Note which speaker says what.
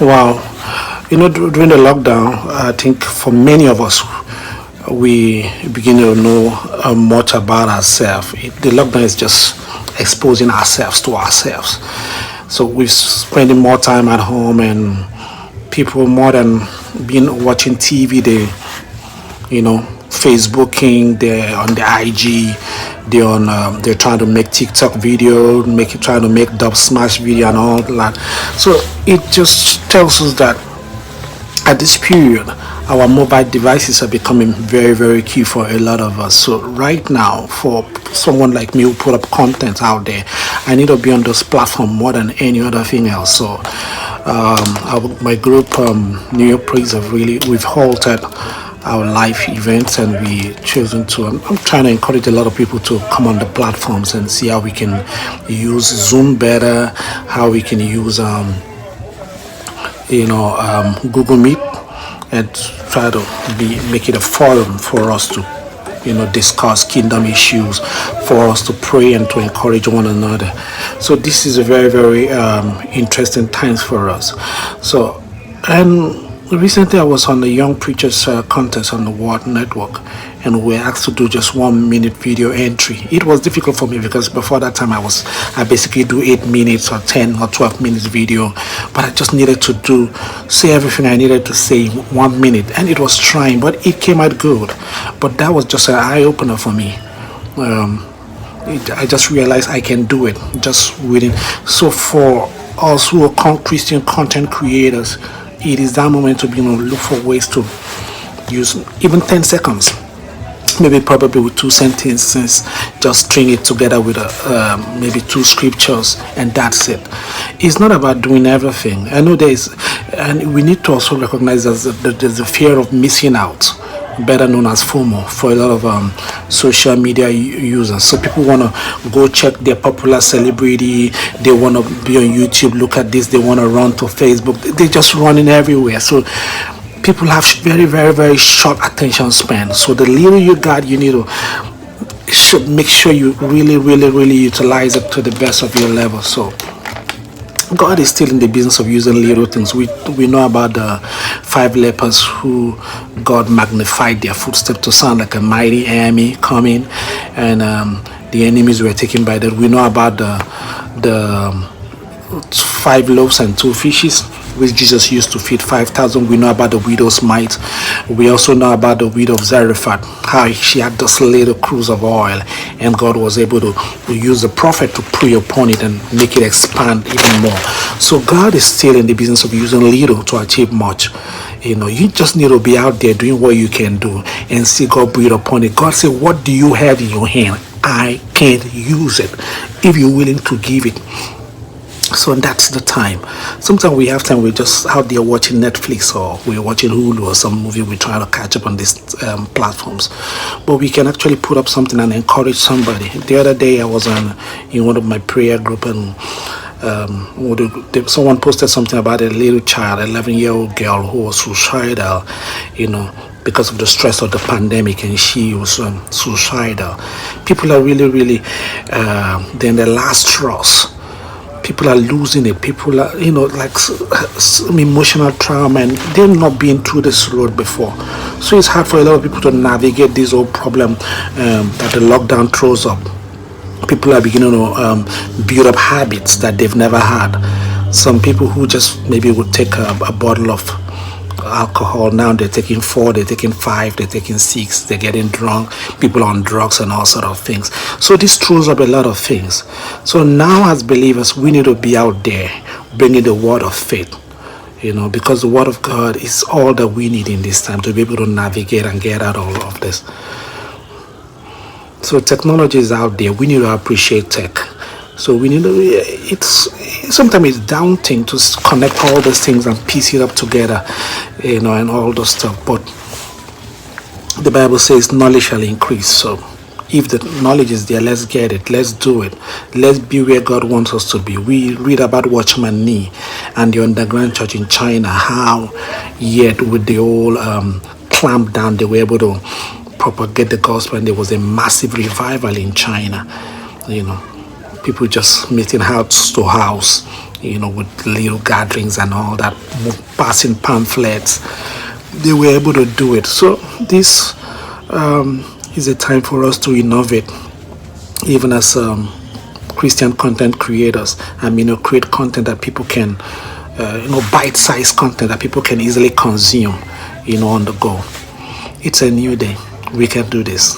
Speaker 1: Wow. During the lockdown, I think for many of us, we begin to know much about ourselves. The lockdown is just exposing ourselves to ourselves. So we're spending more time at home, and people more than being watching TV, Facebooking, they're on the IG, they're trying to make TikTok video, trying to make dub smash video and all that. So it just tells us that at this period, our mobile devices are becoming very, very key for a lot of us. So right now, for someone like me who put up content out there, I need to be on those platforms more than any other thing else. So my group, New York Praise, we've halted our live events, and we chosen to. I'm trying to encourage a lot of people to come on the platforms and see how we can use Zoom better, how we can use Google Meet, and try to make it a forum for us to discuss kingdom issues, for us to pray and to encourage one another. So this is a very, very interesting times for us. So, and recently I was on the Young Preachers contest on the World Network, and we were asked to do just 1 minute video entry. It was difficult for me because before that time I basically do 8 minutes or 10 or 12 minutes video, but I just needed to say everything I needed to say in 1 minute, and it was trying, but it came out good. But that was just an eye opener for me. I just realized I can do it just within. So for us who are Christian content creators, it is that moment to look for ways to use even 10 seconds, maybe probably with 2 sentences, just string it together with maybe 2 scriptures, and that's it. It's not about doing everything. I know and we need to also recognize that there's a fear of missing out, better known as FOMO, for a lot of social media users. So people want to go check their popular celebrity, they want to be on YouTube, look at this, they want to run to Facebook, they're just running everywhere. So people have very, very, very short attention span. So the little you got, you need to make sure you really, really, really utilize it to the best of your level. So God is still in the business of using little things. We know about the 5 lepers who God magnified their footsteps to sound like a mighty army coming, and the enemies were taken by that. We know about the 5 loaves and 2 fishes, which Jesus used to feed 5,000. We know about the widow's mite. We also know about the widow of Zarephath, how she had this little cruse of oil, and God was able to use the prophet to pray upon it and make it expand even more. So God is still in the business of using little to achieve much. You just need to be out there doing what you can do and see God breathe upon it. God said, what do you have in your hand? I can use it if you're willing to give it. So that's the time. Sometimes we have time, we're just out there watching Netflix, or we're watching Hulu or some movie, we're trying to catch up on these platforms. But we can actually put up something and encourage somebody. The other day I was in one of my prayer group, and someone posted something about a little child, 11-year-old girl who was suicidal, because of the stress of the pandemic, and she was suicidal. People are really, really then the last straws. People are losing it. People are, like some emotional trauma, and they've not been through this road before. So it's hard for a lot of people to navigate this whole problem that the lockdown throws up. People are beginning to build up habits that they've never had. Some people who just maybe would take a bottle of alcohol, now they're taking 4, they're taking 5, they're taking 6, they're getting drunk, people on drugs and all sort of things. So this throws up a lot of things. So now as believers, we need to be out there bringing the word of faith, because the word of God is all that we need in this time to be able to navigate and get out all of this. So technology is out there. We need to appreciate tech. So we need to, sometimes it's daunting to connect all those things and piece it up together, and all those stuff. But the Bible says knowledge shall increase. So if the knowledge is there, let's get it. Let's do it. Let's be where God wants us to be. We read about Watchman Nee and the underground church in China, how yet with the whole clamp down, they were able to propagate the gospel, and there was a massive revival in China. People just meeting house to house, with little gatherings and all that, passing pamphlets. They were able to do it. So this is a time for us to innovate, even as Christian content creators, and create content that people can, bite-sized content that people can easily consume, on the go. It's a new day. We can do this.